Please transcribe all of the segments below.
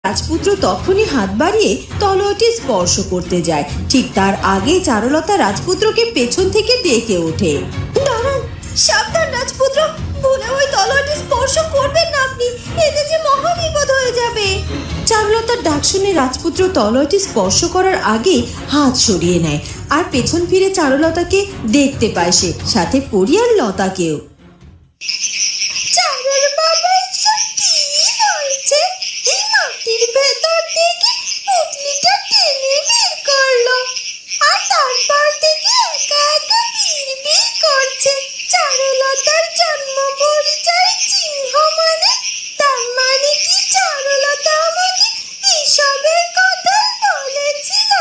রাজপুত্র তখনই হাত বাড়িয়ে তলোয়ারটি স্পর্শ করতে যায়। ঠিক তার আগে চারুলতা রাজপুত্রকে পেছন থেকে ডেকে ওঠে। দাঁড়ান, সাবধান রাজপুত্র, ভুলে ওই তলোয়ারটি স্পর্শ করবেন না আপনি, এতে যে মহা বিপদ হয়ে যাবে। চারুলতার ডাক শুনে রাজপুত্র তলোয়ারটি স্পর্শ করার আগে হাত সরিয়ে নেয় আর পেছন ফিরে চারুলতাকে দেখতে পায় সে, সাথে পরি আর লতাকেও। চারুর বাবা এসব কি বলছে? এই মাটির ভেতর থেকে পুঁটলিটা টেনে বের করলো আর তারপর থেকে একা একা বিড়বিড় করছে। চারুলতার জন্ম পরিচয় চিহ্ন মানে? তার মানে কি চারুলতা আমাকে এসবের কথা বলেছিল?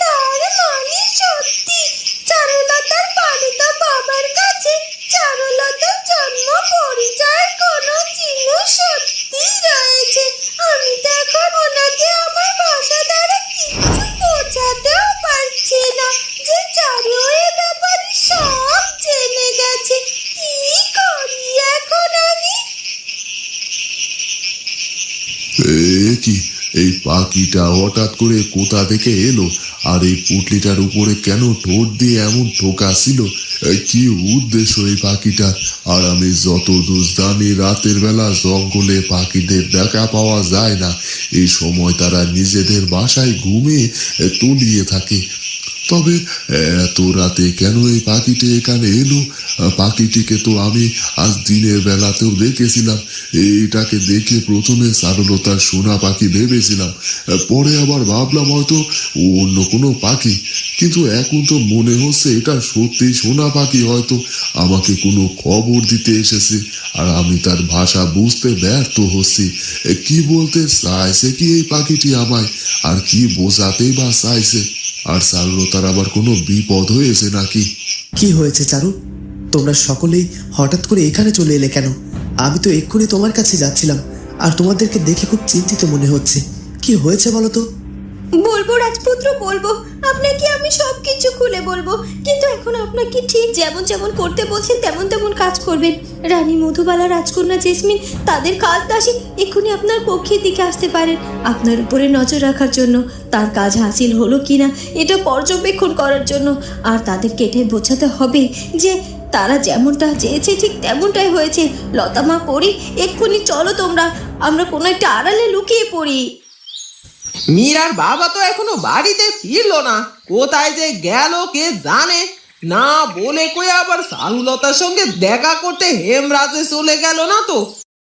তার মানে সত্যি চারুলতার পালিত বাবার কাছে চারুলতার জন্ম পরিচয়ের কোনো চিহ্ন সত্যি রয়েছে। আমি তো এখন ওনাকে আমার ভাষা দ্বারা কিছু বোঝাতেও পারছি না যে চারু এ ব্যাপারে সব জেনে গেছে। কি করি এখন আমি? কি এই পাখিটা হঠাৎ করে কোথা থেকে এলো? আর এই পুটলিটার উপরে কেন ঠোঁট দিয়ে এমন ঠোকাছিল? কি উদ্দেশ্য এই পাখিটা? আর আমি যতদূর জানি রাতের বেলা জঙ্গলে পাখিদের দেখা পাওয়া যায় না। এই সময় তারা নিজেদের বাসায় ঘুমিয়ে তলিয়ে থাকে। তবে এত রাতে কেন এই পাখিটি এখানে এলো? পাখিটিকে তো আমি আজ দিনের বেলাতেও দেখেছিলাম। এইটাকে দেখে প্রথমে চারুলতার সোনা পাখি ভেবেছিলাম, পরে আবার ভাবলাম হয়তো অন্য কোনো পাখি, কিন্তু এখন তো মনে হচ্ছে এটা সত্যি সোনা পাখি। হয়তো আমাকে কোনো খবর দিতে এসেছে আর আমি তার ভাষা বুঝতে ব্যর্থ হচ্ছি। কি বলতে চাইছে কি এই পাখিটি আমায়, আর কি বোঝাতেই বা চাইছে? আর চারুলতার আবার কোনো বিপদ হয়েছে নাকি? কি হয়েছে চারু? তোমরা সকলেই হঠাৎ করে এখানে চলে এলে কেন? আমি তো এক্ষুনি তোমার কাছে যাচ্ছিলাম আর তোমাদেরকে দেখে খুব চিন্তিত মনে হচ্ছে। কি হয়েছে বলো তো? বলবো রাজপুত্র, বলবো আপনাকে, আমি সবকিছু খুলে বলবো, কিন্তু এখন আপনাকে ঠিক যেমন যেমন করতে বলছেন তেমন তেমন কাজ করবেন। রানী মধুবালা, রাজকন্যা জেসমিন, তাদের কাজ দাসী এক্ষুনি আপনার পক্ষের দিকে আসতে পারেন আপনার উপরে নজর রাখার জন্য, তার কাজ হাসিল হলো কিনা এটা পর্যবেক্ষণ করার জন্য। আর তাদেরকে এটাই বোঝাতে হবে যে তারা যেমনটা চেয়েছে ঠিক তেমনটাই হয়েছে। লতা মা, পড়ি, এক্ষুনি চলো তোমরা, আমরা কোনো একটা আড়ালে লুকিয়ে পড়ি। মীরার বাবা তো এখনো বাড়িতে ফিরলো না, কোথায় যে গেল কে জানে। না বলে কই আবার চারুলতার সঙ্গে দেখা করতে হেমরাজে চলে গেল না তো?